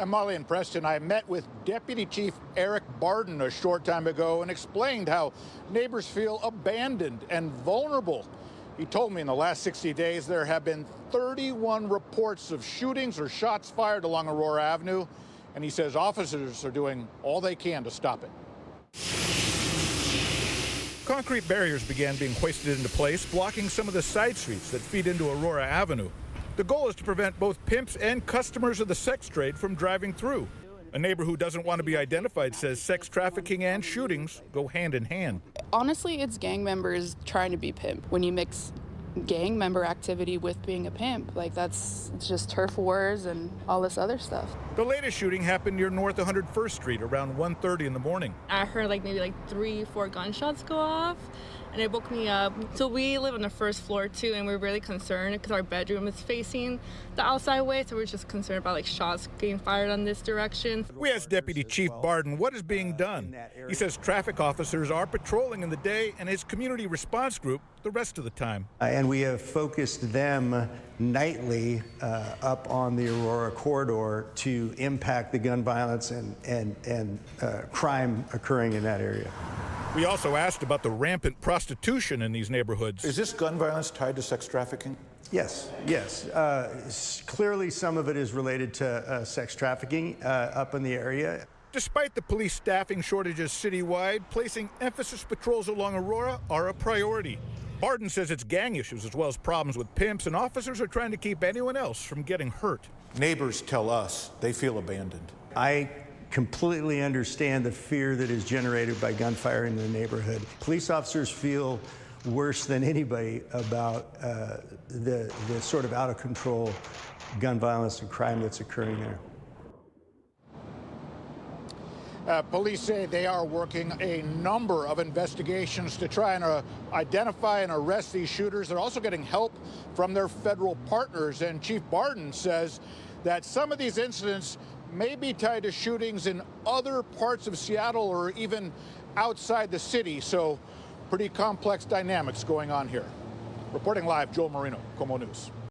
I'm Molly and Preston. I met with Deputy Chief Eric Barden a short time ago and explained how neighbors feel abandoned and vulnerable. He told me in the last 60 days there have been 31 reports of shootings or shots fired along Aurora Avenue, and he says officers are doing all they can to stop it. Concrete barriers began being hoisted into place, blocking some of the side streets that feed into Aurora Avenue. The goal is to prevent both pimps and customers of the sex trade from driving through. A neighbor who doesn't want to be identified says sex trafficking and shootings go hand in hand. Honestly, it's gang members trying to be pimp. When you mix gang member activity with being a pimp, it's just turf wars and all this other stuff. The latest shooting happened near North 101st Street around 1:30 in the morning. I heard maybe 3-4 gunshots go off, and it woke me up. So we live on the first floor too, and we're really concerned because our bedroom is facing the outside way, so we're just concerned about shots getting fired on this direction. We asked Deputy Chief Barden what is being done. He says traffic officers are patrolling in the day and his community response group the rest of the time. And we have focused them nightly up on the Aurora corridor to impact the gun violence and crime occurring in that area. We also asked about the rampant prostitution in these neighborhoods. Is this gun violence tied to sex trafficking? Yes. Clearly some of it is related to sex trafficking up in the area. Despite the police staffing shortages citywide, placing emphasis patrols along Aurora are a priority. Barden says it's gang issues as well as problems with pimps, and officers are trying to keep anyone else from getting hurt. Neighbors tell us they feel abandoned. I completely understand the fear that is generated by gunfire in the neighborhood. Police officers feel worse than anybody about the sort of out of control gun violence and crime that's occurring there. Police say they are working a number of investigations to try and identify and arrest these shooters. They're also getting help from their federal partners. And Chief Barden says that some of these incidents may be tied to shootings in other parts of Seattle or even outside the city. So pretty complex dynamics going on here. Reporting live, Joel Marino, KOMO News.